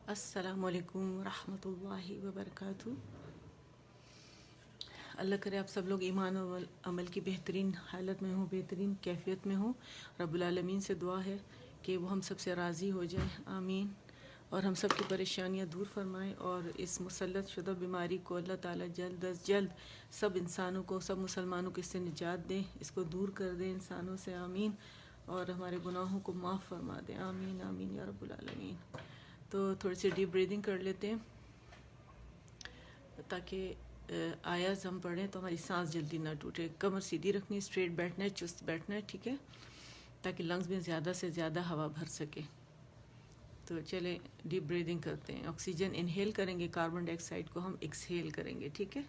السلام علیکم ورحمۃ اللہ وبرکاتہ۔ اللہ کرے آپ سب لوگ ایمان و عمل کی بہترین حالت میں ہوں، بہترین کیفیت میں ہوں۔ رب العالمین سے دعا ہے کہ وہ ہم سب سے راضی ہو جائے، آمین، اور ہم سب کی پریشانیاں دور فرمائیں، اور اس مسلط شدہ بیماری کو اللہ تعالیٰ جلد از جلد سب انسانوں کو، سب مسلمانوں کو اس سے نجات دیں، اس کو دور کر دیں انسانوں سے، آمین، اور ہمارے گناہوں کو معاف فرما دیں، آمین آمین یا رب العالمین۔ تو تھوڑی سی ڈیپ بریدنگ کر لیتے ہیں تاکہ آیاز ہم پڑھیں تو ہماری سانس جلدی نہ ٹوٹے۔ کمر سیدھی رکھنی، اسٹریٹ بیٹھنا ہے، چست بیٹھنا ہے، ٹھیک ہے، تاکہ لنگز میں زیادہ سے زیادہ ہوا بھر سکے۔ تو چلیں ڈیپ بریدنگ کرتے ہیں۔ آکسیجن انہیل کریں گے، کاربن ڈائی آکسائڈ کو ہم ایکسہیل کریں گے، ٹھیک ہے۔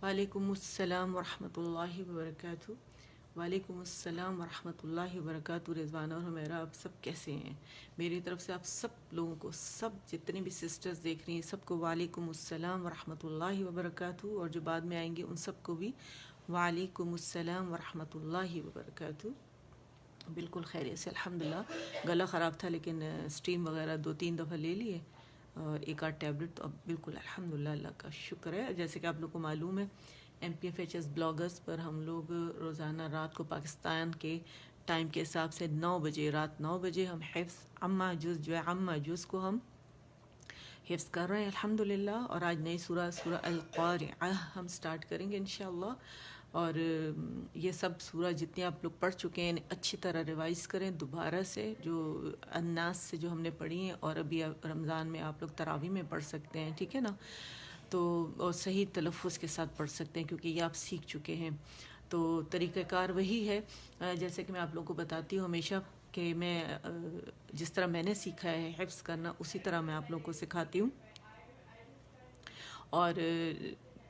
وعلیکم السلام ورحمۃ اللہ وبرکاتہ۔ وعلیکم السلام ورحمۃ اللہ وبرکاتہ۔ رضوانہ اور حمیرہ، آپ سب کیسے ہیں؟ میری طرف سے آپ سب لوگوں کو، سب جتنے بھی سسٹرز دیکھ رہی ہیں سب کو وعلیکم السلام ورحمۃ اللہ وبرکاتہ، اور جو بعد میں آئیں گے ان سب کو بھی وعلیکم السلام ورحمۃ اللہ وبرکاتہ۔ بالکل خیریت سے الحمدللہ۔ گلا خراب تھا لیکن اسٹیم وغیرہ 2-3 دفعہ لے لیے، اور ایک آدھ ٹیبلٹ، تو اب بالکل الحمدللہ، اللہ کا شکر ہے۔ جیسے کہ آپ لوگ کو معلوم ہے، MPFHS بلاگرز پر ہم لوگ روزانہ رات کو پاکستان کے ٹائم کے حساب سے 9 بجے، رات 9 بجے ہم حفظ عامہ جز جو ہے عامہ جز کو ہم حفظ کر رہے ہیں الحمدللہ، اور آج نئی سورہ القارعہ ہم سٹارٹ کریں گے انشاءاللہ۔ اور یہ سب سورہ جتنے آپ لوگ پڑھ چکے ہیں اچھی طرح ریوائز کریں دوبارہ سے، جو الناس سے جو ہم نے پڑھی ہیں، اور ابھی رمضان میں آپ لوگ تراویح میں پڑھ سکتے ہیں، ٹھیک ہے نا، تو اور صحیح تلفظ کے ساتھ پڑھ سکتے ہیں کیونکہ یہ آپ سیکھ چکے ہیں۔ تو طریقہ کار وہی ہے، جیسے کہ میں آپ لوگوں کو بتاتی ہوں ہمیشہ کہ میں جس طرح میں نے سیکھا ہے حفظ کرنا، اسی طرح میں آپ لوگوں کو سکھاتی ہوں، اور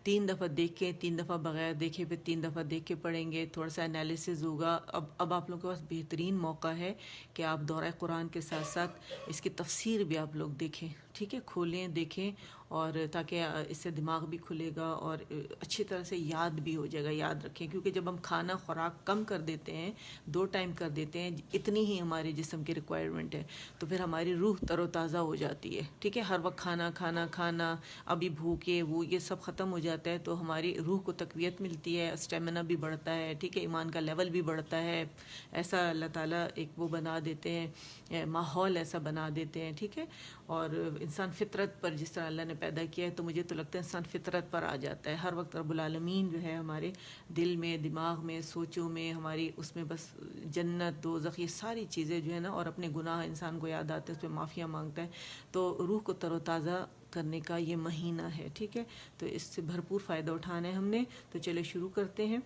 3 دفعہ دیکھ کے، 3 دفعہ بغیر دیکھے، پھر 3 دفعہ دیکھ کے پڑھیں گے، تھوڑا سا انالیسز ہوگا۔ اب آپ لوگوں کے پاس بہترین موقع ہے کہ آپ دورہ قرآن کے ساتھ ساتھ اس کی تفسیر بھی آپ لوگ دیکھیں، ٹھیک ہے، کھولیں دیکھیں، اور تاکہ اس سے دماغ بھی کھلے گا اور اچھی طرح سے یاد بھی ہو جائے گا۔ یاد رکھیں، کیونکہ جب ہم کھانا خوراک کم کر دیتے ہیں، 2 ٹائم کر دیتے ہیں، اتنی ہی ہمارے جسم کی ریکوائرمنٹ ہے، تو پھر ہماری روح تر و تازہ ہو جاتی ہے، ٹھیک ہے۔ ہر وقت کھانا کھانا کھانا، ابھی بھوکے وہ یہ سب ختم ہو جاتا ہے، تو ہماری روح کو تقویت ملتی ہے، اسٹیمنا بھی بڑھتا ہے، ٹھیک ہے، ایمان کا لیول بھی بڑھتا ہے۔ ایسا اللہ تعالیٰ ایک وہ بنا دیتے ہیں، ماحول ایسا بنا دیتے ہیں، ٹھیک ہے۔ اور انسان فطرت پر جس طرح اللہ نے پیدا کیا ہے، تو مجھے تو لگتا ہے انسان فطرت پر آ جاتا ہے ہر وقت۔ رب العالمین جو ہے ہمارے دل میں، دماغ میں، سوچوں میں، ہماری اس میں بس جنت دوزخ یہ ساری چیزیں جو ہے نا، اور اپنے گناہ انسان کو یاد آتے ہیں، اس پہ معافیاں مانگتا ہے، تو روح کو تر و تازہ کرنے کا یہ مہینہ ہے، ٹھیک ہے۔ تو اس سے بھرپور فائدہ اٹھانا ہے ہم نے، تو چلے شروع کرتے ہیں۔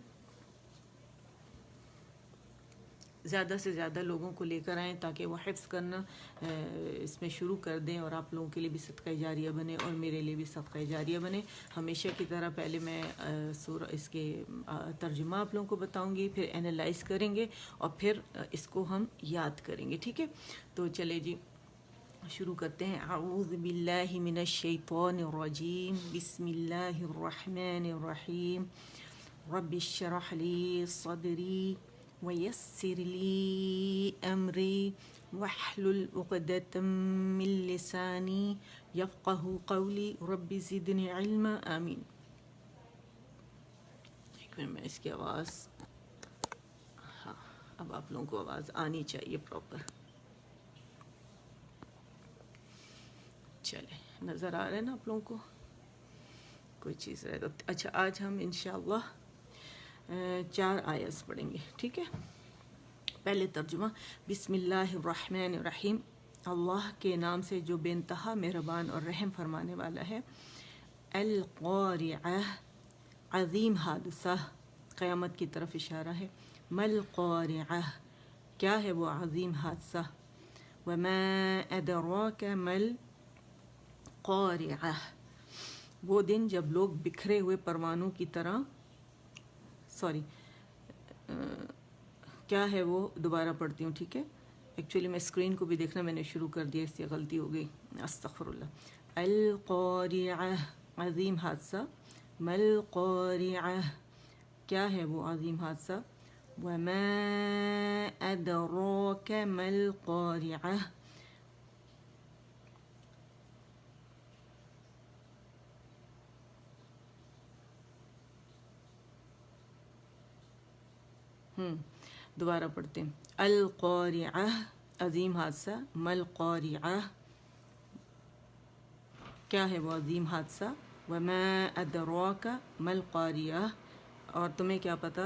زیادہ سے زیادہ لوگوں کو لے کر آئیں تاکہ وہ حفظ کرنا اس میں شروع کر دیں، اور آپ لوگوں کے لیے بھی صدقہ جاریہ بنے اور میرے لیے بھی صدقہ جاریہ بنے۔ ہمیشہ کی طرح پہلے میں سورہ اس کے ترجمہ آپ لوگوں کو بتاؤں گی، پھر انالائز کریں گے، اور پھر اس کو ہم یاد کریں گے، ٹھیک ہے۔ تو چلے جی شروع کرتے ہیں۔ اعوذ باللہ من الشیطان الرجیم، بسم اللہ الرحمن الرحیم، رب اشرح لی صدری ویسر لی امری واحلل عقدۃ من لسانی یفقہوا قولی، رب زدنی علما، آمین۔ ایک منٹ میں اس کی آواز، ہاں اب آپ لوگوں کو آواز آنی چاہیے پراپر۔ چلے نظر آ رہا ہے نا آپ لوگوں کو؟ کوئی چیز رہے تو اچھا، آج ہم انشاءاللہ 4 آیات پڑھیں گے، ٹھیک ہے۔ پہلے ترجمہ۔ بسم اللہ الرحمن الرحیم، اللہ کے نام سے جو بے انتہا مہربان اور رحم فرمانے والا ہے۔ القارعہ، عظیم حادثہ، قیامت کی طرف اشارہ ہے۔ ما القارعہ، کیا ہے وہ عظیم حادثہ؟ وما ادراک ما القارعہ، وہ دن جب لوگ بکھرے ہوئے پروانوں کی طرح، کیا ہے وہ دوبارہ پڑھتی ہوں، ٹھیک ہے. ایکچولی میں اسکرین کو بھی دیکھنا میں نے شروع کر دیا، اس سے غلطی ہو گئی، استغفر اللہ. القارعہ، عظیم حادثہ. مل قارعہ، کیا ہے وہ عظیم حادثہ. وما ادراک مل قارعہ. دوبارہ پڑھتے ہیں. القارعہ عظیم حادثہ. مل قارعہ، کیا ہے وہ عظیم حادثہ. وما ادراک مل قارعہ، اور تمہیں کیا پتہ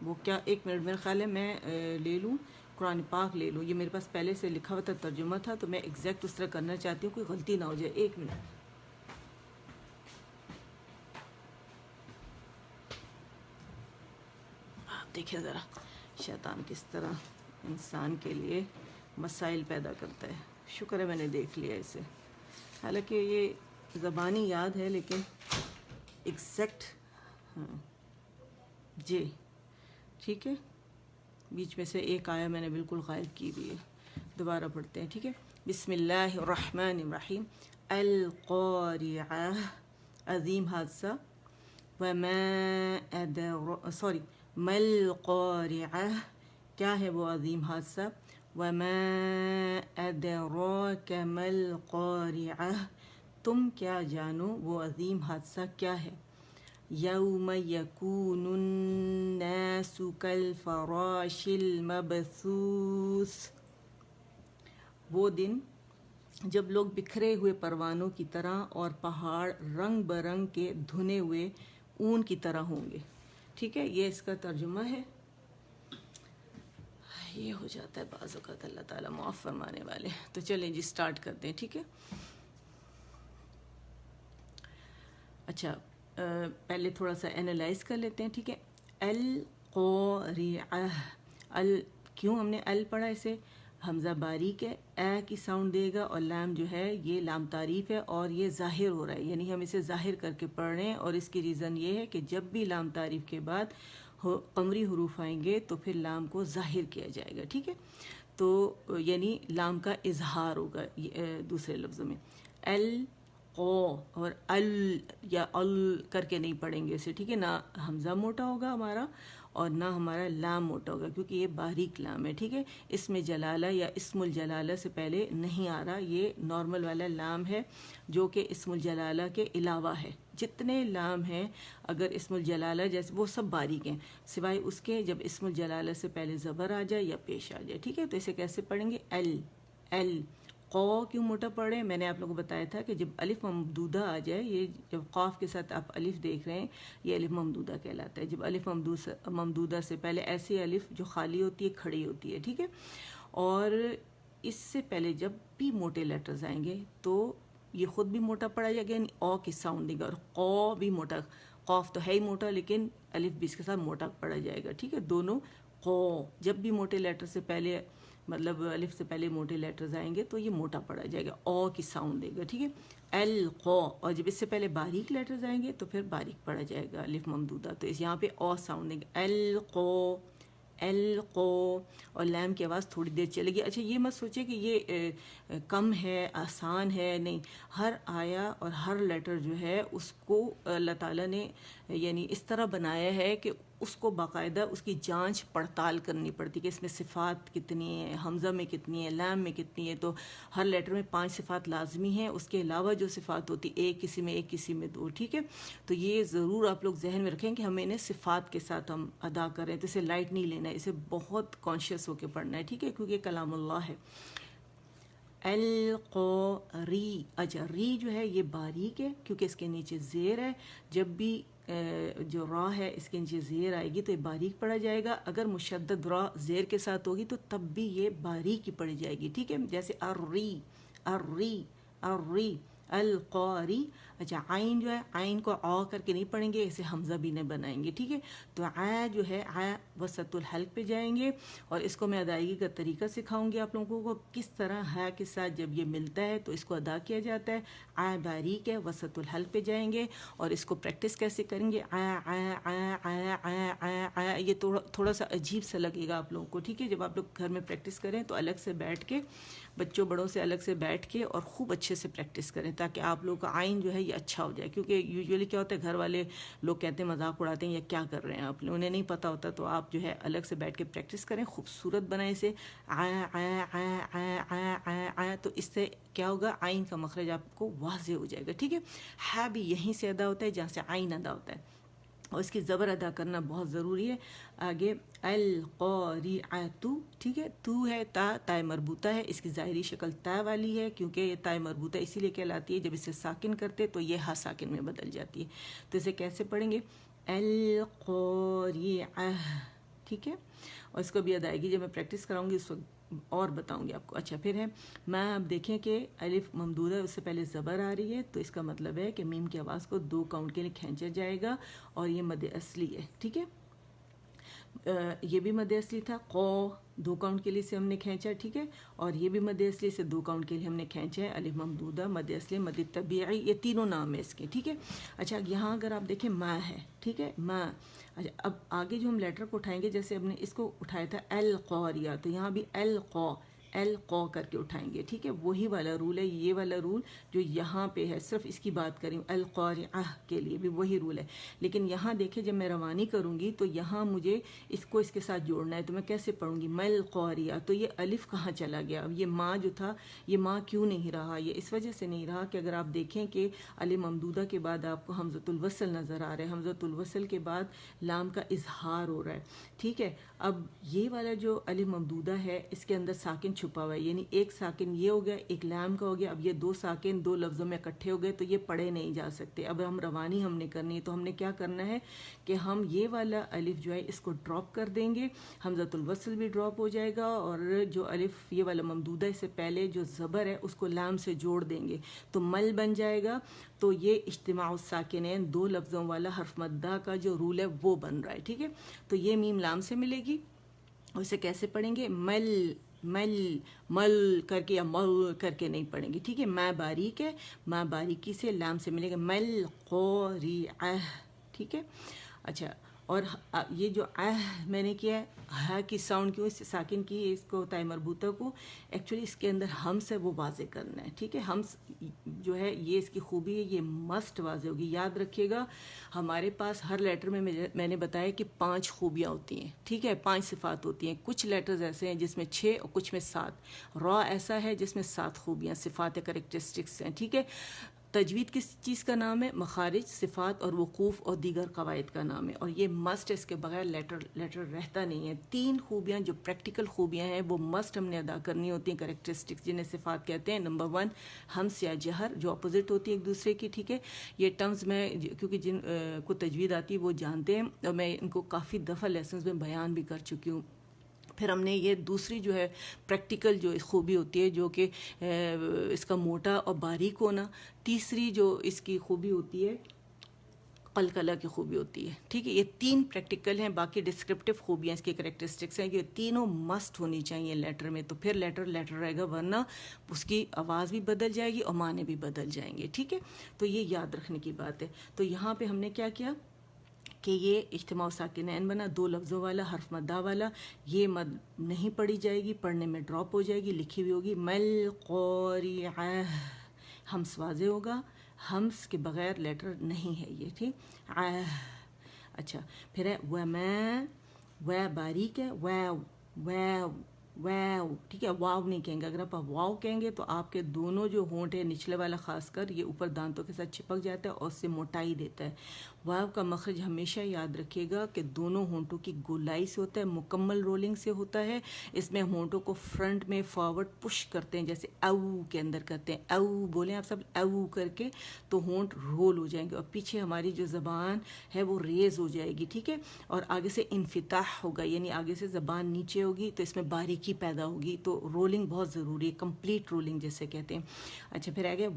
وہ کیا. ایک منٹ، میرا خیال ہے میں لے لوں قرآن پاک لے لوں، یہ میرے پاس پہلے سے لکھا ہوا تھا، ترجمہ تھا، تو میں ایگزیکٹ اس طرح کرنا چاہتی ہوں، کوئی غلطی نہ ہو جائے. ایک منٹ. آپ دیکھیں ذرا شیطان کس طرح انسان کے لیے مسائل پیدا کرتا ہے. شکر ہے میں نے دیکھ لیا اسے، حالانکہ یہ زبانی یاد ہے لیکن ایگزیکٹ. ہاں جی ٹھیک ہے، بیچ میں سے ایک آیا میں نے بالکل غائب کی بھی ہے. دوبارہ پڑھتے ہیں، ٹھیک ہے. بسم اللہ الرحمن الرحیم. القارعہ عظیم حادثہ. مل قارعہ، کیا ہے وہ عظیم حادثہ. وما ادراک مل قارعہ، تم کیا جانو وہ عظیم حادثہ کیا ہے. یوم یکون الناس کالفراش المبثوث، وہ دن جب لوگ بکھرے ہوئے پروانوں کی طرح اور پہاڑ رنگ برنگ کے دھنے ہوئے اون کی طرح ہوں گے. ٹھیک ہے، یہ اس کا ترجمہ ہے. یہ ہو جاتا ہے بعض اوقات، اللہ تعالیٰ معاف فرمانے والے. تو چلیں جی سٹارٹ کرتے ہیں، ٹھیک ہے. اچھا پہلے تھوڑا سا اینالائز کر لیتے ہیں، ٹھیک ہے. القارعہ، کیوں ہم نے ال پڑھا اسے. حمزہ باریک ہے، اے کی ساؤنڈ دے گا، اور لام جو ہے یہ لام تعریف ہے اور یہ ظاہر ہو رہا ہے، یعنی ہم اسے ظاہر کر کے پڑھ رہے ہیں. اور اس کی ریزن یہ ہے کہ جب بھی لام تعریف کے بعد قمری حروف آئیں گے تو پھر لام کو ظاہر کیا جائے گا، ٹھیک ہے. تو یعنی لام کا اظہار ہوگا. دوسرے لفظوں میں اور ال یا ال کر کے نہیں پڑھیں گے اسے، ٹھیک ہے. نہ حمزہ موٹا ہوگا ہمارا اور نہ ہمارا لام موٹا ہوگا، کیونکہ یہ باریک لام ہے، ٹھیک ہے. اسم جلالہ یا اسم الجلالہ سے پہلے نہیں آ رہا، یہ نارمل والا لام ہے جو کہ اسم الجلالہ کے علاوہ ہے. جتنے لام ہیں اگر اسم الجلالہ جیسے وہ سب باریک ہیں سوائے اس کے جب اسم الجلالہ سے پہلے زبر آ جائے یا پیش آ جائے، ٹھیک ہے. تو اسے کیسے پڑھیں گے. ال قو کیوں موٹا پڑھ رہے ہیں، میں نے آپ لوگوں کو بتایا تھا کہ جب الف ممدودہ آ جائے، یہ جب قاف کے ساتھ آپ الف دیکھ رہے ہیں یہ الف ممدودہ کہلاتا ہے. جب الف ممدودہ سے پہلے ایسی الف جو خالی ہوتی ہے، کھڑی ہوتی ہے، ٹھیک ہے. اور اس سے پہلے جب بھی موٹے لیٹرز آئیں گے تو یہ خود بھی موٹا پڑا جائے گا، یعنی او کی ساؤنڈنگ، اور قو بھی موٹا. قاف تو ہے ہی موٹا لیکن الف بھی اس کے ساتھ موٹا پڑا جائے گا، ٹھیک ہے. دونوں قو جب بھی موٹے لیٹر سے پہلے مطلب الف سے پہلے موٹے لیٹرز آئیں گے تو یہ موٹا پڑا جائے گا، او کی ساؤنڈ دے گا، ٹھیک ہے. القو، اور جب اس سے پہلے باریک لیٹرز آئیں گے تو پھر باریک پڑا جائے گا الف ممدودہ، تو اس یہاں پہ او ساؤنڈ دے گا. القو، اور لام کی آواز تھوڑی دیر چلے گی. اچھا یہ مت سوچے کہ یہ کم ہے، آسان ہے، نہیں. ہر آیا اور ہر لیٹر جو ہے اس کو اللہ تعالیٰ نے یعنی اس طرح بنایا ہے کہ اس کو باقاعدہ اس کی جانچ پڑتال کرنی پڑتی کہ اس میں صفات کتنی ہیں، حمزہ میں کتنی ہے، لام میں کتنی ہے. تو ہر لیٹر میں 5 صفات لازمی ہیں، اس کے علاوہ جو صفات ہوتی ایک کسی میں، ایک کسی میں 2، ٹھیک ہے. تو یہ ضرور آپ لوگ ذہن میں رکھیں کہ ہم انہیں صفات کے ساتھ ہم ادا کر رہے ہیں، تو اسے لائٹ نہیں لینا ہے، اسے بہت کانشیس ہو کے پڑھنا ہے، ٹھیک ہے، کیونکہ کلام اللہ ہے. القوری، اچھا ری جو ہے یہ باریک ہے کیونکہ اس کے نیچے زیر ہے. جب بھی جو را ہے اس کے نیچے زیر آئے گی تو یہ باریک پڑھا جائے گا. اگر مشدد را زیر کے ساتھ ہوگی تو تب بھی یہ باریک ہی پڑھی جائے گی، ٹھیک ہے. جیسے الری، القاری. اچھا عین جو ہے، عین کو آ کر کے نہیں پڑھیں گے، اسے حمزہ بھی نہیں بنائیں گے، ٹھیک ہے. تو آ جو ہے آ وسط الحلق پہ جائیں گے، اور اس کو میں ادائیگی کا طریقہ سکھاؤں گی آپ لوگوں کو کس طرح ہا کے ساتھ جب یہ ملتا ہے تو اس کو ادا کیا جاتا ہے. آ باریک ہے، وسط الحلق پہ جائیں گے، اور اس کو پریکٹس کیسے کریں گے. یہ تھوڑا سا عجیب سا لگے گا آپ لوگوں کو، ٹھیک ہے. جب آپ لوگ گھر میں پریکٹس کریں تو الگ سے بیٹھ کے، بچوں بڑوں سے الگ سے بیٹھ کے اور خوب اچھے سے پریکٹس کریں تاکہ آپ لوگوں کا آئین جو ہے یہ اچھا ہو جائے. کیونکہ یوزولی کیا ہوتا ہے، گھر والے لوگ کہتے ہیں، مذاق اڑاتے ہیں، یا کیا کر رہے ہیں آپ، انہیں نہیں پتہ ہوتا. تو آپ جو ہے الگ سے بیٹھ کے پریکٹس کریں، خوبصورت بنائیں اسے. تو اس سے کیا ہوگا، آئین کا مخرج آپ کو واضح ہو جائے گا، ٹھیک ہے. ہا بھی یہیں سے ادا ہوتا ہے جہاں سے آئین ادا ہوتا ہے، اور اس کی زبر ادا کرنا بہت ضروری ہے. آگے القاریعۃ، ٹھیک ہے. تو ہے تا مربوطہ ہے، اس کی ظاہری شکل تا والی ہے کیونکہ یہ تا مربوطہ اسی لیے کہلاتی ہے. جب اسے ساکن کرتے تو یہ ہا ساکن میں بدل جاتی ہے. تو اسے کیسے پڑھیں گے، القاریعہ، ٹھیک ہے. اور اس کو بھی ادائیگی جب میں پریکٹس کراؤں گی اس وقت اور بتاؤں گی آپ کو. اچھا پھر ہے میں، اب دیکھیں کہ الف ممدودہ ہے، اس سے پہلے زبر آ رہی ہے، تو اس کا مطلب ہے کہ میم کی آواز کو 2 کاؤنٹ کے لیے کھینچا جائے گا، اور یہ مد اصلی ہے، ٹھیک ہے. یہ بھی مد اصلی تھا، قو 2 کاؤنٹ کے لیے سے ہم نے کھینچا، ٹھیک ہے. اور یہ بھی مد اصلی سے 2 کاؤنٹ کے لیے ہم نے کھینچا ہے. الف ممدودہ، مد اصلی، مد طبیعی، یہ تینوں نام ہیں اس کے، ٹھیک ہے. اچھا یہاں اگر آپ دیکھیں ما ہے، ٹھیک ہے، ما. اچھا اب آگے جو ہم لیٹر کو اٹھائیں گے، جیسے ہم نے اس کو اٹھایا تھا القاریہ، تو یہاں بھی القو کر کے اٹھائیں گے، ٹھیک ہے. وہی والا رول ہے، یہ والا رول جو یہاں پہ ہے، صرف اس کی بات کریں القاریعہ کے لیے بھی وہی رول ہے. لیکن یہاں دیکھیں جب میں روانی کروں گی تو یہاں مجھے اس کو اس کے ساتھ جوڑنا ہے. تو میں کیسے پڑھوں گی، مل قاریہ، تو یہ الف کہاں چلا گیا؟ اب یہ ماں جو تھا، یہ ماں کیوں نہیں رہا؟ یہ اس وجہ سے نہیں رہا کہ اگر آپ دیکھیں کہ الف ممدودہ کے بعد آپ کو حمزۃ الوصل نظر آ رہا ہے، حمزۃ الوصل کے بعد لام کا اظہار ہو رہا ہے، ٹھیک ہے. اب یہ والا جو الف ممدودہ ہے اس کے اندر ساکن چھپا ہوا ہے، یعنی ایک ساکن یہ ہو گیا، ایک لام کا ہو گیا. اب یہ 2 ساکن 2 لفظوں میں اکٹھے ہو گئے تو یہ پڑھے نہیں جا سکتے. اب ہم روانی ہم نے کرنی ہے، تو ہم نے کیا کرنا ہے کہ ہم یہ والا الف جو ہے اس کو ڈراپ کر دیں گے، حمزۃ الوصل بھی ڈراپ ہو جائے گا، اور جو الف یہ والا ممدودہ اس سے پہلے جو زبر ہے اس کو لام سے جوڑ دیں گے تو مل بن جائے گا. تو یہ اجتماع الساکنین 2 لفظوں والا حرف مدہ کا جو رول ہے وہ بن رہا ہے، ٹھیک ہے. تو یہ میم لام سے ملے گی، اور اسے کیسے پڑھیں گے، مل کر کے یا مل کر کے نہیں پڑھیں گے، ٹھیک ہے. میں باریک ہے، میں باریکی سے لام سے ملے گا مل قاریعہ، ٹھیک ہے. اچھا اور یہ جو میں نے کیا ہے، ہا کی ساؤنڈ کیوں اس ساکن کی اس کو تائے مربوطہ کو، ایکچولی اس کے اندر ہمس ہے وہ واضح کرنا ہے، ٹھیک ہے. ہمس جو ہے یہ اس کی خوبی ہے، یہ مسٹ واضح ہوگی. یاد رکھیے گا ہمارے پاس ہر لیٹر میں نے بتایا کہ 5 خوبیاں ہوتی ہیں، ٹھیک ہے، 5 صفات ہوتی ہیں. کچھ لیٹرز ایسے ہیں جس میں 6 اور کچھ میں 7. را ایسا ہے جس میں 7 خوبیاں، صفات کریکٹرسٹکس ہیں، ٹھیک ہے. تجوید کس چیز کا نام ہے؟ مخارج، صفات اور وقوف اور دیگر قواعد کا نام ہے، اور یہ مسٹ ہے، اس کے بغیر لیٹر رہتا نہیں ہے. 3 خوبیاں جو پریکٹیکل خوبیاں ہیں وہ مسٹ ہم نے ادا کرنی ہوتی ہیں، کریکٹرسٹکس جنہیں صفات کہتے ہیں. نمبر 1 ہمس یا جہر، جو اپوزٹ ہوتی ہے ایک دوسرے کی، ٹھیک ہے. یہ ٹرمز میں کیونکہ جن کو تجوید آتی ہے وہ جانتے ہیں، اور میں ان کو کافی دفعہ لیسنز میں بیان بھی کر چکی ہوں. پھر ہم نے یہ دوسری جو ہے پریکٹیکل جو خوبی ہوتی ہے جو کہ اس کا موٹا اور باریک ہونا. تیسری جو اس کی خوبی ہوتی ہے قلقلہ کی خوبی ہوتی ہے، ٹھیک ہے. یہ 3 پریکٹیکل ہیں، باقی ڈسکرپٹیو خوبیاں اس کی کریکٹرسٹکس ہیں. یہ تینوں مسٹ ہونی چاہیے لیٹر میں، تو پھر لیٹر رہے گا، ورنہ اس کی آواز بھی بدل جائے گی اور معنی بھی بدل جائیں گے، ٹھیک ہے. تو یہ یاد رکھنے کی بات ہے. تو یہاں پہ ہم نے کیا کیا کہ یہ اجتماع ساکنین بنا، 2 لفظوں والا حرف مدہ والا. یہ مد نہیں پڑھی جائے گی، پڑھنے میں ڈراپ ہو جائے گی، لکھی ہوئی ہوگی مل قاریعہ. ہمس واضح ہوگا، ہمس کے بغیر لیٹر نہیں ہے یہ، ٹھیک. اچھا پھر ہے و باریک ہے، واو، ٹھیک ہے. واو نہیں کہیں گے. اگر آپ واو کہیں گے تو آپ کے دونوں جو ہونٹ ہے نچلے والا خاص کر، یہ اوپر دانتوں کے ساتھ چپک جاتا ہے اور اس سے موٹائی دیتا ہے. واو کا مخرج ہمیشہ یاد رکھیے گا کہ دونوں ہونٹوں کی گولائی سے ہوتا ہے، مکمل رولنگ سے ہوتا ہے. اس میں ہونٹوں کو فرنٹ میں فارورڈ پش کرتے ہیں، جیسے او کے اندر کرتے ہیں. او بولیں آپ سب او کر کے تو ہونٹ رول ہو جائیں گے، اور پیچھے ہماری جو زبان ہے وہ ریز ہو جائے گی، ٹھیک ہے. اور آگے سے انفتاح ہوگا، یعنی آگے سے زبان نیچے ہوگی تو اس میں باریکی پیدا ہوگی. تو رولنگ بہت ضروری ہے، کمپلیٹ رولنگ جیسے کہتے ہیں. اچھا پھر آگے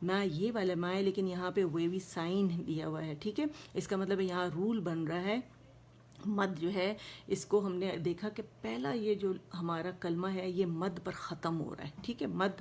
میں یہ والا ما ہے، لیکن یہاں پہ ویوی سائن دیا ہوا ہے، ٹھیک ہے. اس کا مطلب ہے یہاں رول بن رہا ہے. مد جو ہے اس کو ہم نے دیکھا کہ پہلا یہ جو ہمارا کلمہ ہے یہ مد پر ختم ہو رہا ہے، ٹھیک ہے. مد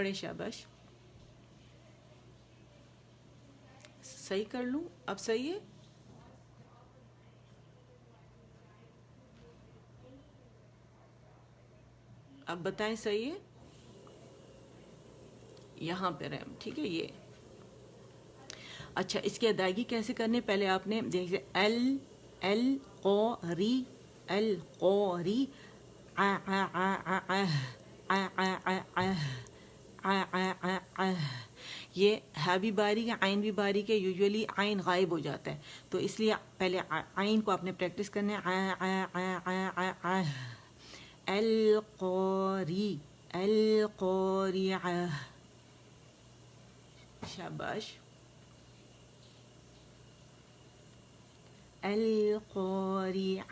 پڑھیں شاباش. صحیح کر لوں اب صحیح ہے. اب بتائیں صحیح ہے. یہاں پہ رہیں ٹھیک ہے. یہ اچھا اس کی ادائیگی کیسے کرنے؟ پہلے آپ نے دیکھیے القوری القوری یہ ہا بھی باریک ہے عین بھی باریک ہے. یوزولی عین غائب ہو جاتا ہے تو اس لیے پہلے عین کو آپ نے پریکٹس کرنا ہے. القوری القوریہ. شاباش. القوریہ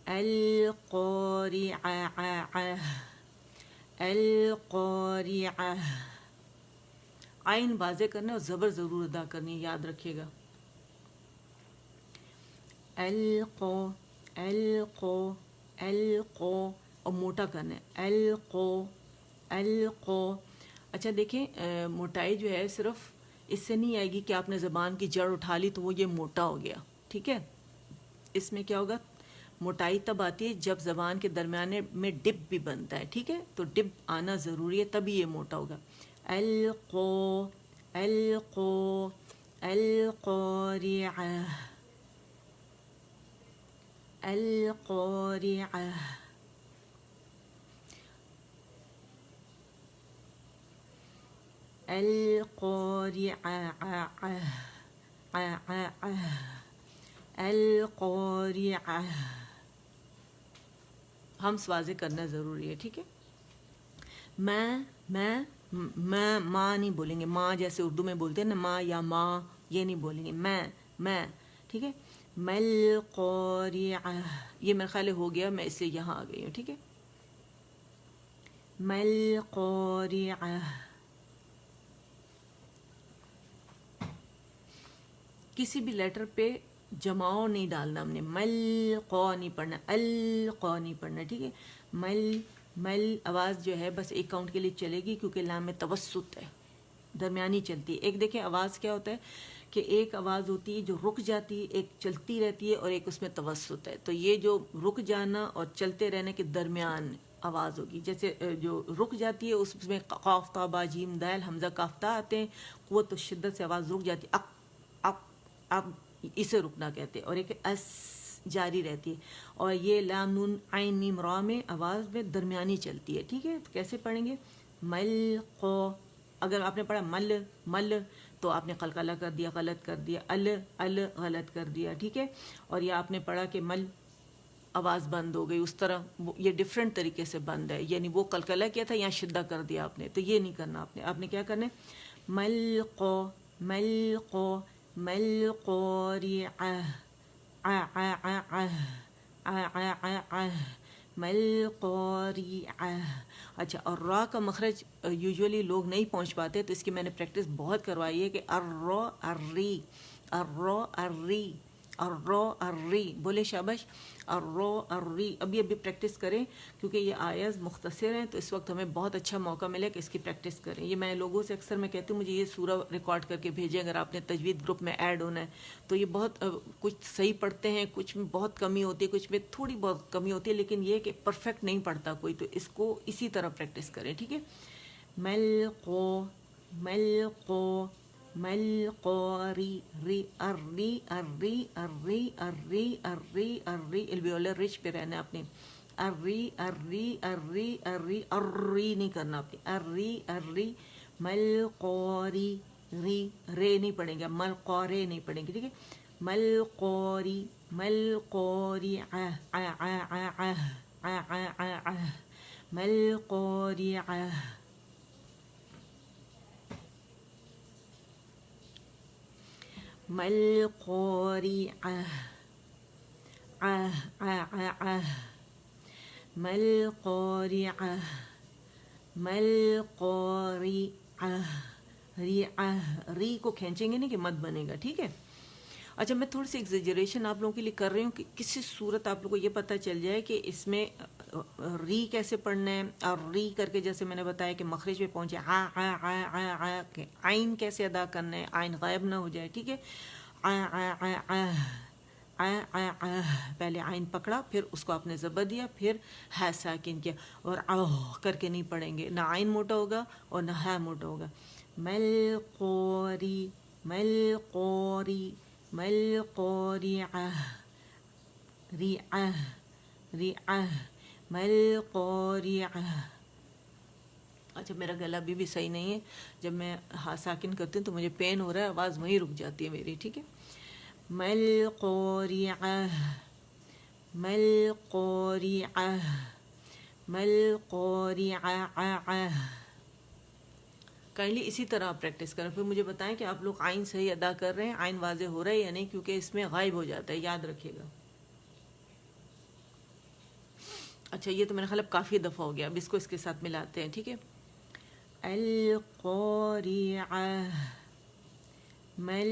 القوریہ القوریہ. عین واضح کرنا اور زبر ضرور ادا کرنی ہے، یاد رکھیے گا. القو القو القو اور موٹا کرنا ہے. القو القو. اچھا دیکھیں موٹائی جو ہے صرف اس سے نہیں آئے گی کہ آپ نے زبان کی جڑ اٹھا لی تو وہ یہ موٹا ہو گیا. ٹھیک ہے. اس میں کیا ہوگا؟ موٹائی تب آتی ہے جب زبان کے درمیانے میں ڈپ بھی بنتا ہے. ٹھیک ہے. تو ڈپ آنا ضروری ہے تبھی یہ موٹا ہوگا. القو القو القوریہ القوریہ القوریہ القوریہ. ہم واضح کرنا ضروری ہے. ٹھیک ہے. میں ماں نہیں بولیں گے. ماں جیسے اردو میں بولتے ہیں نا ماں یا ماں، یہ نہیں بولیں گے. میں. ٹھیک ہے. مل قوریہ. یہ میرا خیال ہو گیا، میں اس سے یہاں آ گئی ہوں. ٹھیک ہے. مل قوریہ. کسی بھی لیٹر پہ جماؤ نہیں ڈالنا ہم نے. مل قو نہیں پڑھنا، القو نہیں پڑھنا. ٹھیک ہے. مل آواز جو ہے بس ایک کاؤنٹ کے لیے چلے گی کیونکہ لام میں توسط ہے، درمیانی چلتی ہے. ایک دیکھیں آواز کیا ہوتا ہے کہ ایک آواز ہوتی ہے جو رک جاتی ہے، ایک چلتی رہتی ہے، اور ایک اس میں توسط ہے. تو یہ جو رک جانا اور چلتے رہنے کے درمیان آواز ہوگی. جیسے جو رک جاتی ہے اس میں قاف تا با جیم دال حمزہ کاف تا آتے ہیں، قوت و شدت سے آواز رک جاتی ہے، اب اسے رکنا کہتے ہیں. اور ایک اس جاری رہتی ہے. اور یہ لام نون عین میم را میں آواز میں درمیانی چلتی ہے. ٹھیک ہے. تو کیسے پڑھیں گے؟ مل قو. اگر آپ نے پڑھا مل تو آپ نے قلقلہ کر دیا، غلط کر دیا. ال غلط کر دیا. ٹھیک ہے. اور یہ آپ نے پڑھا کہ مل آواز بند ہو گئی، اس طرح یہ ڈفرینٹ طریقے سے بند ہے. یعنی وہ قلقلہ کیا تھا، یہاں شدہ کر دیا آپ نے. تو یہ نہیں کرنا آپ نے. آپ نے کیا کرنا ہے؟ مل قو مل قو مل قوریہ مل قوریہ. اچھا. اور را کا مخرج یوزولی لوگ نہیں پہنچ پاتے تو اس کی میں نے پریکٹس بہت کروائی ہے کہ الرو الری الرو الری الرو الری بولے. شاباش. الرو الری. ابھی پریکٹس کریں کیونکہ یہ آیات مختصر ہیں تو اس وقت ہمیں بہت اچھا موقع ملے کہ اس کی پریکٹس کریں. یہ میں لوگوں سے اکثر میں کہتی ہوں مجھے یہ سورہ ریکارڈ کر کے بھیجیں اگر آپ نے تجوید گروپ میں ایڈ ہونا ہے. تو یہ بہت کچھ صحیح پڑھتے ہیں، کچھ میں بہت کمی ہوتی ہے، کچھ میں تھوڑی بہت کمی ہوتی ہے، لیکن یہ کہ پرفیکٹ نہیں پڑھتا کوئی. تو اس کو اسی طرح پریکٹس کریں. ٹھیک ہے. مل قو مل قو مل قوری ری اری اری اری اری اری اری. الویولر رچ پہ رہنا اپنے. اری اری اری اری اری نہیں کرنا اپنی. اری اری مل قوری ری رے نہیں پڑھیں گے. مل قورے نہیں پڑھیں گے. ٹھیک ہے. مل قوری مل قوری مل قوری مل قوری مل قوری مل قوری. ری کو کھینچیں گے نہیں کہ مت بنے گا. ٹھیک ہے. اچھا میں تھوڑی سی ایگزیجریشن آپ لوگوں کے لیے کر رہی ہوں کہ کسی صورت آپ لوگوں کو یہ پتہ چل جائے کہ اس میں ری کیسے پڑھنا ہے، اور ری کر کے جیسے میں نے بتایا کہ مخرج پہ پہنچے کہ عین کیسے ادا کرنا ہے، عین غائب نہ ہو جائے، ٹھیک ہے. پہلے عین پکڑا، پھر اس کو آپ نے زبر دیا، پھر ہے ساکن کیا، اور کر کے نہیں پڑھیں گے، نہ عین موٹا ہوگا اور نہ ہے موٹا ہوگا. مل قوری مل قوری مل قوریعہ ریعہ ریعہ مل قوریعہ. اچھا میرا گلا ابھی بھی صحیح نہیں ہے، جب میں ہاں ساکن کرتی ہوں تو مجھے پین ہو رہا ہے، آواز وہیں رک جاتی ہے میری، ٹھیک ہے. مل قوریعہ مل قوریعہ مل قوریعہ. کائنڈلی اسی طرح آپ پریکٹس کریں، پھر مجھے بتائیں کہ آپ لوگ عین صحیح ادا کر رہے ہیں، عین واضح ہو رہا ہے یا نہیں، کیونکہ اس میں غائب ہو جاتا ہے، یاد رکھیے گا. اچھا یہ تو میرا خیال اب کافی دفعہ ہو گیا، اب اس کو اس کے ساتھ ملاتے ہیں، ٹھیک ہے. القاریعہ مل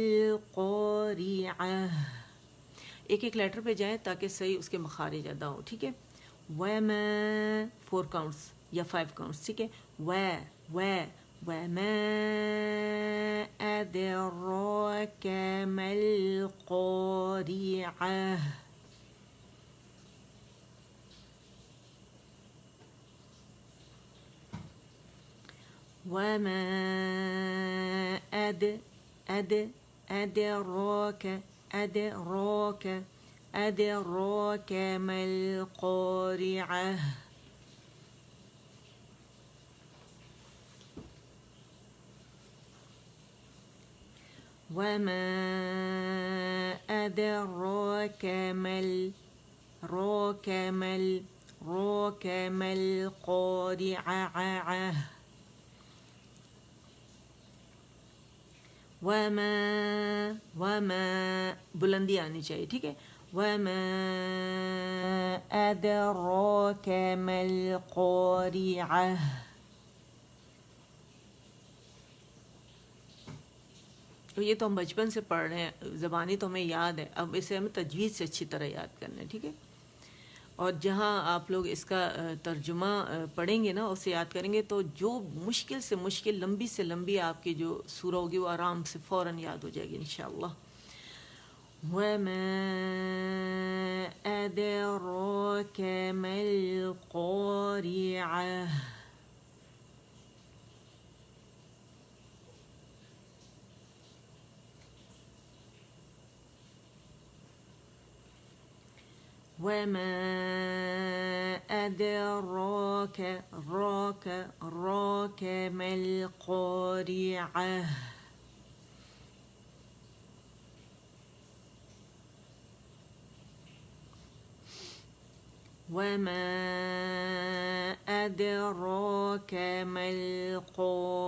قاریعہ. ایک ایک لیٹر پہ جائیں تاکہ صحیح اس کے مخارج ادا ہو، ٹھیک ہے. وما 4 کاؤنٹس یا 5 کاؤنٹس، ٹھیک ہے. وما أدراك ما القارعة. وما أدراك ما القارعة. وما أدراك ما القارعة. وما بلندی آنی چاہیے، ٹھیک ہے. وما أدراك ما القارعة. یہ تو ہم بچپن سے پڑھ رہے ہیں، زبانی تو ہمیں یاد ہے، اب اسے ہمیں تجوید سے اچھی طرح یاد کرنا ہے، ٹھیک ہے. اور جہاں آپ لوگ اس کا ترجمہ پڑھیں گے نا، اسے یاد کریں گے، تو جو مشکل سے مشکل، لمبی سے لمبی آپ کی جو سورہ ہوگی وہ آرام سے فوراً یاد ہو جائے گی انشاءاللہ. وما أدراك ما القارعة. وما أدراك ما القارعة. وما أدراك ما القارعة.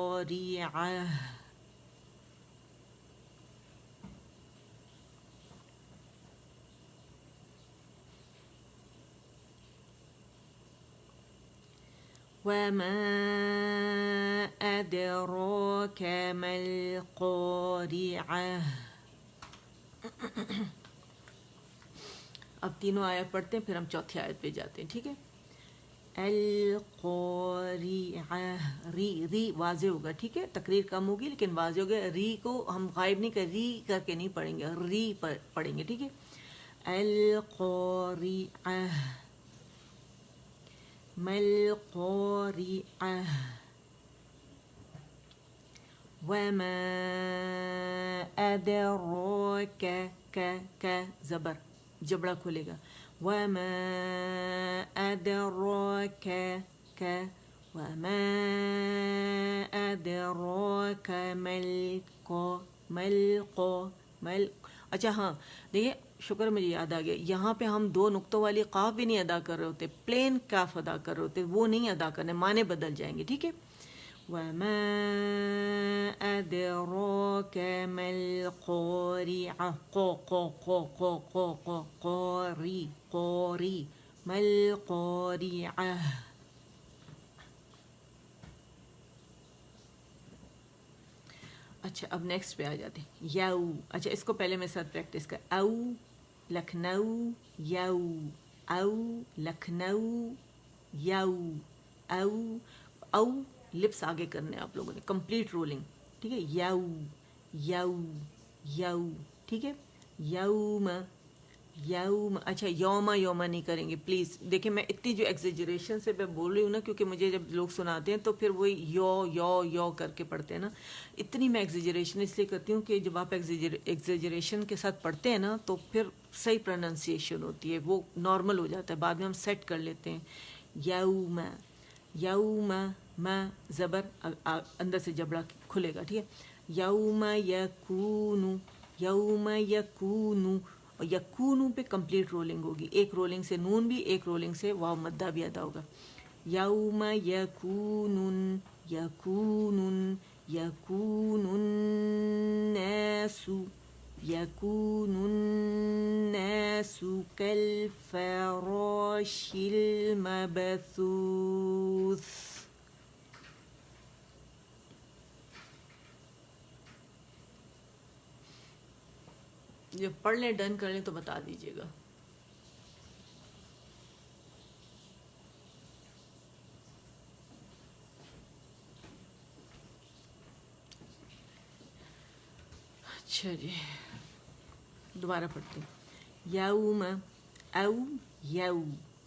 وما أدراك ما القارعة. اب تینوں آیت پڑھتے ہیں، پھر ہم چوتھی آیت پہ جاتے ہیں، ٹھیک ہے. القارعة. ری واضح ہوگا، ٹھیک ہے، تقریر کم ہوگی لیکن واضح ہوگا. ری کو ہم غائب نہیں کر، ری کر کے نہیں پڑھیں گے، ری پڑھیں گے، ٹھیک ہے. القارعة ما القارعة. وما أدراك زبر جبڑا کھولے گا. وما أدراك وما أدراك اچھا ہاں دیکھیے، شکر مجھے یاد آ گیا، یہاں پہ ہم 2 نقطوں والی قاف بھی نہیں ادا کر رہے ہوتے، پلین کاف ادا کر رہے ہوتے، وہ نہیں ادا کرنے، معنی بدل جائیں گے، ٹھیک ہے. وما أدراك ما القارعة. قاری ما القارعة. اچھا اب نیکسٹ پہ آ جاتے ہیں. یو. اچھا اس کو پہلے میں ساتھ پریکٹس کر. او لکھنؤ، یو او لکھنؤ یاؤ او او لپس آگے کرنے آپ لوگوں نے کمپلیٹ رولنگ ٹھیک ہے یاؤ یاؤ یاؤ ٹھیک ہے یوم یوم اچھا یوما یوما نہیں کریں گے پلیز دیکھیں میں اتنی جو ایگزیجریشن سے میں بول رہی ہوں نا کیونکہ مجھے جب لوگ سناتے ہیں تو پھر وہی یو کر کے پڑھتے ہیں نا اتنی میں ایگزیجریشن اس لیے کرتی ہوں کہ جب آپ ایگزیجریشن کے ساتھ پڑھتے ہیں نا تو پھر صحیح پروننسیشن ہوتی ہے وہ نارمل ہو جاتا ہے بعد میں ہم سیٹ کر لیتے ہیں یوم یوم ما زبر اندر سے جبڑا کھلے گا ٹھیک ہے یوم یکون یوم یکون اور یکونو پہ کمپلیٹ رولنگ ہوگی ایک رولنگ سے نون بھی ایک رولنگ سے واو مدہ بھی ادا ہوگا یوم یکون یکون یکون الناس یکون الناس کالفراش المبثوث جب پڑھ لیں ڈن کر لیں تو بتا دیجیے گا اچھا جی دوبارہ پڑھتے ہیں یوم او یو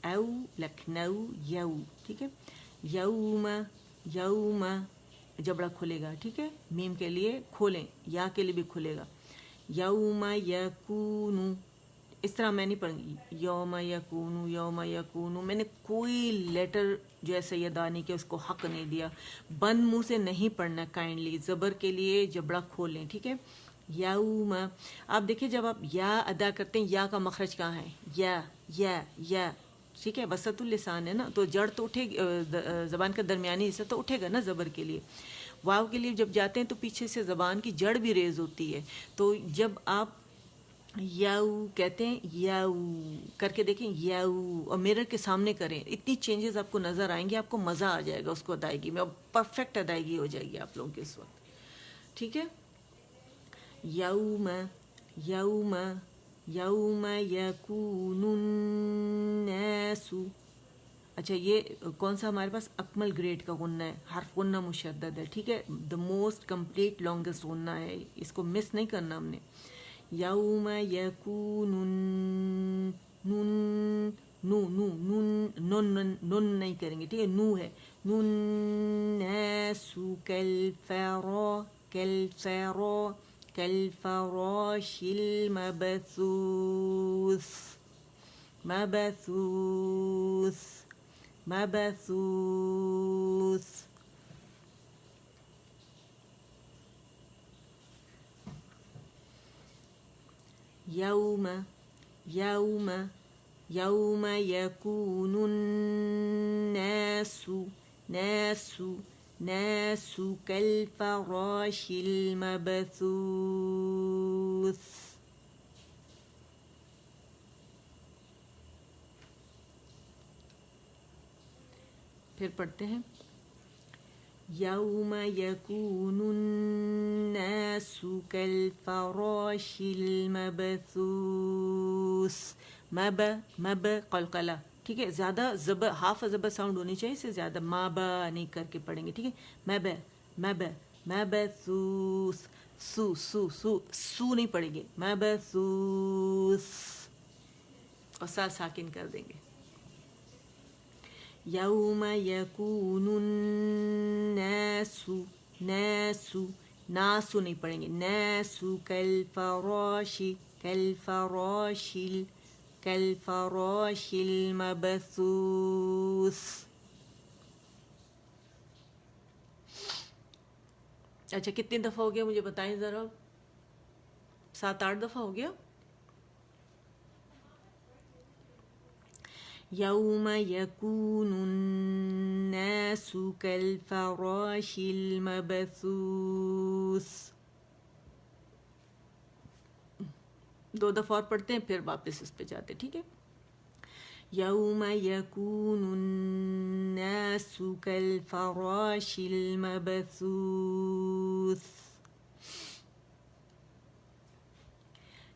او لکھنؤ یو ٹھیک ہے یوم یوم جبڑا کھلے گا ٹھیک ہے میم کے لیے کھولیں یا کے لیے بھی کھلے گا یوم یکون اس طرح میں نہیں پڑھوں گی یوم یکون میں نے کوئی لیٹر جو ہے سیدانی کے اس کو حق نہیں دیا بند منہ سے نہیں پڑھنا کائنڈلی زبر کے لیے جبڑا کھولیں ٹھیک ہے یوم آپ دیکھیں جب آپ یا ادا کرتے ہیں یا کا مخرج کہاں ہے یا ٹھیک ہے وسط اللسان ہے نا تو جڑ تو اٹھے زبان کا درمیانی حصہ تو اٹھے گا نا زبر کے لیے واو کے لیے جب جاتے ہیں تو پیچھے سے زبان کی جڑ بھی ریز ہوتی ہے تو جب آپ یاؤ کہتے ہیں یاؤ کر کے دیکھیں یاؤ اور میرر کے سامنے کریں اتنی چینجز آپ کو نظر آئیں گے آپ کو مزہ آ جائے گا اس کو ادائیگی میں اور پرفیکٹ ادائیگی ہو جائے گی آپ لوگوں کے اس وقت ٹھیک ہے یوم یوم یوم یکون الناس اچھا یہ کون سا ہمارے پاس اکمل گریڈ کا غنہ ہے حرف غنہ مشدد ہے ٹھیک ہے دا موسٹ کمپلیٹ لانگسٹ غنہ ہے اس کو مس نہیں کرنا ہم نے یوم یکون نون نو نو نون نون نہیں کریں گے ٹھیک ہے نو ہے نون ناس کالفراش المبثوث مبثوث یوم یوم یوم یکون الناس ناس کالفراش المبثوث پھر پڑھتے ہیں یوم یکون الناس کالفراش المبثوث مب قلقلہ ٹھیک ہے زیادہ زبر ہاف زبر ساؤنڈ ہونی چاہیے اس سے زیادہ مابا نہیں کر کے پڑھیں گے ٹھیک ہے مبثوث سو نہیں پڑھیں گے مبثوث اور ساتھ ساکن کر دیں گے یوم یکون الناس ناسو نہیں پڑھیں گے ناسو کالفراش المبثوث اچھا کتنی دفعہ ہو گیا مجھے بتائیں ذرا 7-8 دفعہ ہو گیا یوم یکون الناس کالفراش المبثوث 2 دفعہ اور پڑھتے ہیں پھر واپس اس پہ جاتے ٹھیک ہے یوم یکون الناس کالفراش المبثوث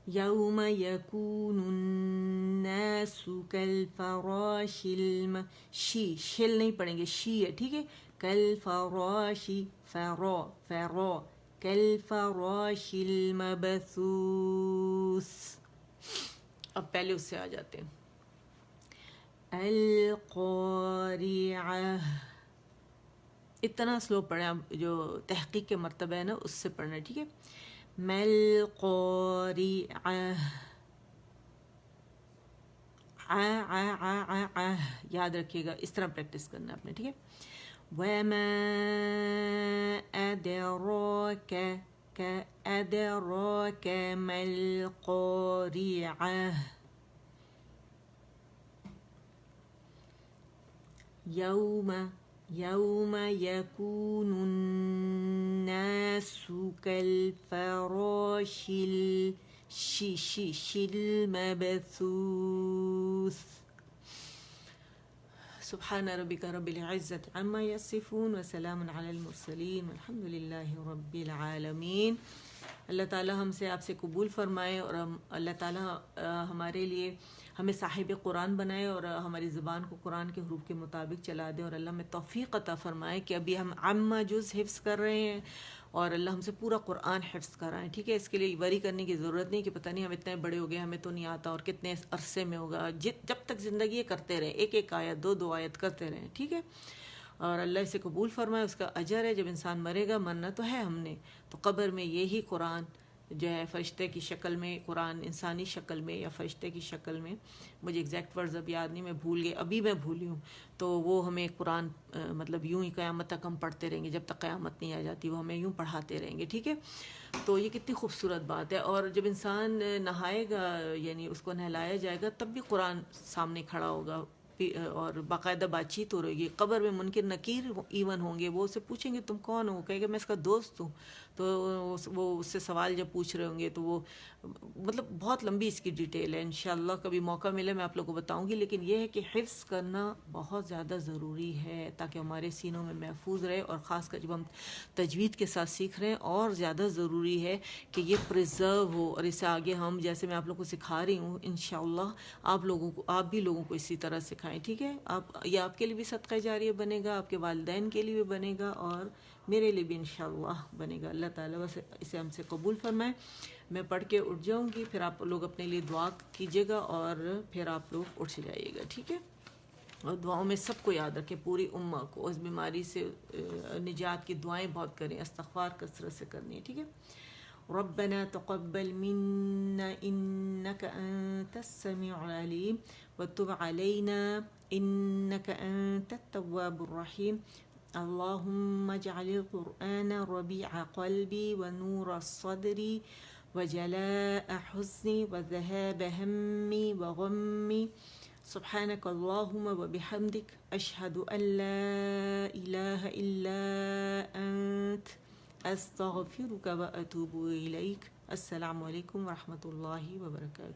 یوم یکون الناس كالفراش شی شل نہیں پڑھیں گے، شی ہے، ٹھیک ہے، کالفراشی فرا فرا کالفراش المبثوث. اب پہلے اس سے آ جاتے ہیں. القارعہ، اتنا سلو پڑھیں آپ، جو تحقیق کے مرتبہ ہے نا اس سے پڑھنا ہے، ٹھیک ہے. ملقارعہ، یاد رکھیے گا، اس طرح پریکٹس کرنا ہے آپ نے، ٹھیک ہے. وما أدراك أدراك ما القارعة يوم يكون الناس كالفراش المبثوث. سبحان ربك رب العزة عما يصفون وسلام على المرسلين والحمد لله رب العالمین. اللہ تعالی ہم سے آپ سے قبول فرمائے، اور اللہ تعالی ہمارے لیے ہمیں صاحب قرآن بنائے اور ہماری زبان کو قرآن کے حروف کے مطابق چلا دے، اور اللہ ہمیں توفیق عطا فرمائے کہ ابھی ہم عامہ جز حفظ کر رہے ہیں اور اللہ ہم سے پورا قرآن حفظ کرائیں، ٹھیک ہے. اس کے لیے وری کرنے کی ضرورت نہیں کہ پتہ نہیں ہم اتنے بڑے ہو گئے ہمیں تو نہیں آتا اور کتنے عرصے میں ہوگا. جب تک زندگی کرتے رہیں، ایک ایک آیت دو آیت کرتے رہیں، ٹھیک ہے. اور اللہ اسے قبول فرمائے، اس کا اجر ہے. جب انسان مرے گا، مرنا تو ہے ہم نے، تو قبر میں یہی قرآن جو ہے فرشتے کی شکل میں، قرآن انسانی شکل میں یا فرشتے کی شکل میں، مجھے ایگزیکٹ ورڈز اب یاد نہیں، میں بھول گئی، ابھی میں بھولی ہوں. تو وہ ہمیں قرآن مطلب یوں ہی قیامت تک ہم پڑھتے رہیں گے، جب تک قیامت نہیں آ جاتی وہ ہمیں یوں پڑھاتے رہیں گے، ٹھیک ہے. تو یہ کتنی خوبصورت بات ہے. اور جب انسان نہائے گا، یعنی اس کو نہلایا جائے گا، تب بھی قرآن سامنے کھڑا ہوگا اور باقاعدہ بات چیت ہو رہی ہے. قبر میں منکر نکیر ایون ہوں گے، وہ اسے پوچھیں گے تم کون ہو، کہے گا میں اس کا دوست ہوں. تو وہ اس سے سوال جب پوچھ رہے ہوں گے تو وہ مطلب بہت لمبی اس کی ڈیٹیل ہے. انشاءاللہ کبھی موقع ملے میں آپ لوگوں کو بتاؤں گی. لیکن یہ ہے کہ حفظ کرنا بہت زیادہ ضروری ہے تاکہ ہمارے سینوں میں محفوظ رہے، اور خاص کر جب ہم تجوید کے ساتھ سیکھ رہے ہیں اور زیادہ ضروری ہے کہ یہ پریزرو ہو، اور اسے آگے ہم جیسے میں آپ لوگوں کو سکھا رہی ہوں انشاءاللہ آپ بھی لوگوں کو اسی طرح سکھائیں، ٹھیک ہے. یہ آپ کے لیے بھی صدقہ جاریہ بنے گا، آپ کے والدین کے لیے بھی بنے گا، اور میرے لیے بھی انشاءاللہ بنے گا. اللہ تعالیٰ بس اسے ہم سے قبول فرمائے. میں پڑھ کے اٹھ جاؤں گی، پھر آپ لوگ اپنے لیے دعا کیجیے گا اور پھر آپ لوگ اٹھ جائیے گا، ٹھیک ہے. اور دعاؤں میں سب کو یاد رکھیں، پوری امہ کو اس بیماری سے نجات کی دعائیں بہت کریں، استغفار کثرت سے کرنی ہے، ٹھیک ہے. ربنا تقبل منا إنك أنت السميع العليم وتب علينا إنك أنت التواب الرحيم. اللهم اجعل القرآن ربيع قلبي ونور صدري وجلاء حزني وذهاب همي وغمي. سبحانك اللهم وبحمدك أشهد أن لا إله إلا أنت أستغفرك وأتوب إليك. السلام علیکم ورحمۃ اللہ وبرکاتہ.